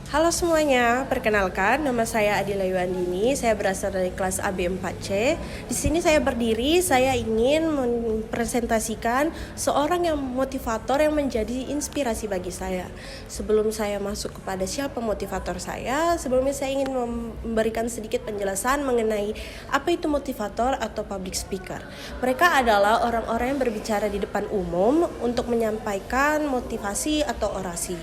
Halo semuanya, perkenalkan nama saya Adila Yuandini. Saya berasal dari kelas AB4C. Di sini saya berdiri, saya ingin mempresentasikan seorang yang motivator yang menjadi inspirasi bagi saya. Sebelum saya masuk kepada siapa motivator saya, sebelumnya saya ingin memberikan sedikit penjelasan mengenai apa itu motivator atau public speaker. Mereka adalah orang-orang yang berbicara di depan umum untuk menyampaikan motivasi atau orasi.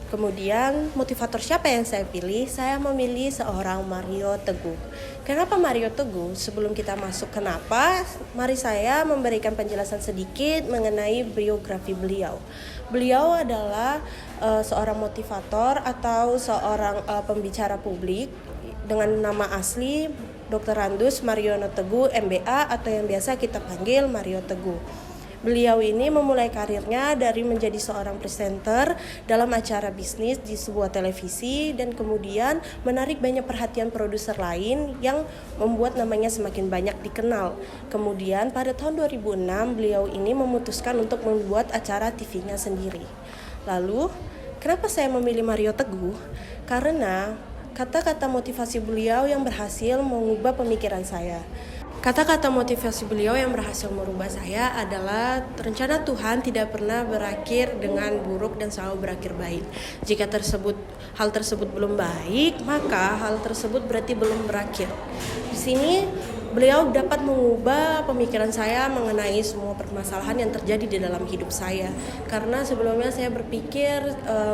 Kemudian motivator siapa yang saya pilih? Saya memilih seorang Mario Teguh. Kenapa Mario Teguh? Sebelum kita masuk kenapa, mari saya memberikan penjelasan sedikit mengenai biografi beliau. Beliau adalah seorang motivator atau seorang pembicara publik dengan nama asli Dr. Randus Mariono Teguh MBA atau yang biasa kita panggil Mario Teguh. Beliau ini memulai karirnya dari menjadi seorang presenter dalam acara bisnis di sebuah televisi dan kemudian menarik banyak perhatian produser lain yang membuat namanya semakin banyak dikenal. Kemudian pada tahun 2006 beliau ini memutuskan untuk membuat acara TV-nya sendiri. Lalu, kenapa saya memilih Mario Teguh? Karena kata-kata motivasi beliau yang berhasil mengubah pemikiran saya. Kata-kata motivasi beliau yang berhasil merubah saya adalah rencana Tuhan tidak pernah berakhir dengan buruk dan selalu berakhir baik. Jika hal tersebut belum baik, maka hal tersebut berarti belum berakhir. Di sini beliau dapat mengubah pemikiran saya mengenai semua permasalahan yang terjadi di dalam hidup saya. Karena sebelumnya saya berpikir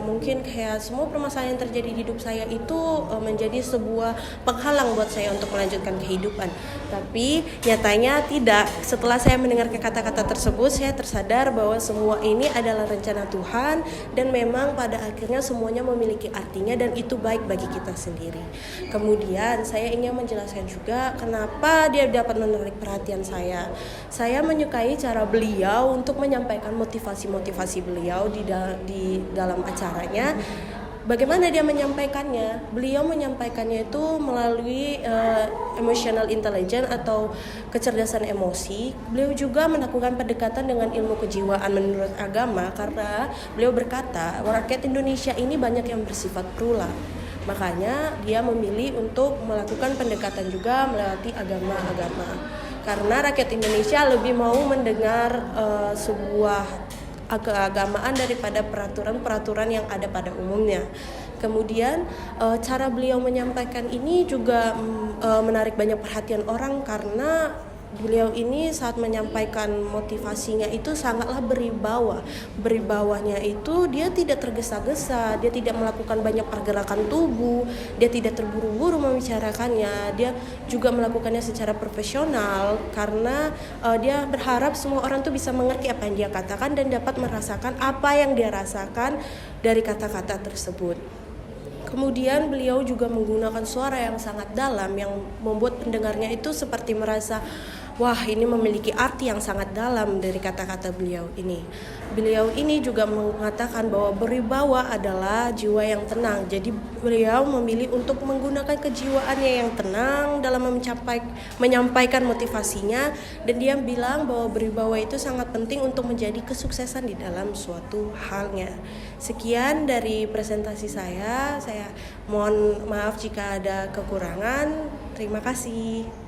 mungkin kayak semua permasalahan yang terjadi di hidup saya itu menjadi sebuah penghalang buat saya untuk melanjutkan kehidupan. Tapi nyatanya tidak. Setelah saya mendengar kata-kata tersebut, saya tersadar bahwa semua ini adalah rencana Tuhan dan memang pada akhirnya semuanya memiliki artinya dan itu baik bagi kita sendiri. Kemudian saya ingin menjelaskan juga kenapa dia dapat menarik perhatian saya. Saya menyukai cara beliau untuk menyampaikan motivasi-motivasi beliau di dalam acaranya. Bagaimana dia menyampaikannya? Beliau menyampaikannya itu melalui emotional intelligence atau kecerdasan emosi. Beliau juga melakukan pendekatan dengan ilmu kejiwaan menurut agama karena beliau berkata, rakyat Indonesia ini banyak yang bersifat berulang. Makanya dia memilih untuk melakukan pendekatan juga melewati agama-agama. Karena rakyat Indonesia lebih mau mendengar sebuah keagamaan daripada peraturan-peraturan yang ada pada umumnya. Kemudian cara beliau menyampaikan ini juga menarik banyak perhatian orang karena beliau ini saat menyampaikan motivasinya itu sangatlah beribawa. Beribawanya itu dia tidak tergesa-gesa, dia tidak melakukan banyak pergerakan tubuh, dia tidak terburu-buru membicarakannya, dia juga melakukannya secara profesional karena dia berharap semua orang tuh bisa mengerti apa yang dia katakan dan dapat merasakan apa yang dia rasakan dari kata-kata tersebut. Kemudian beliau juga menggunakan suara yang sangat dalam yang membuat pendengarnya itu seperti merasa wah, ini memiliki arti yang sangat dalam dari kata-kata beliau ini. Beliau ini juga mengatakan bahwa beribawa adalah jiwa yang tenang. Jadi beliau memilih untuk menggunakan kejiwaannya yang tenang dalam menyampaikan motivasinya. Dan dia bilang bahwa beribawa itu sangat penting untuk menjadi kesuksesan di dalam suatu halnya. Sekian dari presentasi saya. Saya mohon maaf jika ada kekurangan. Terima kasih.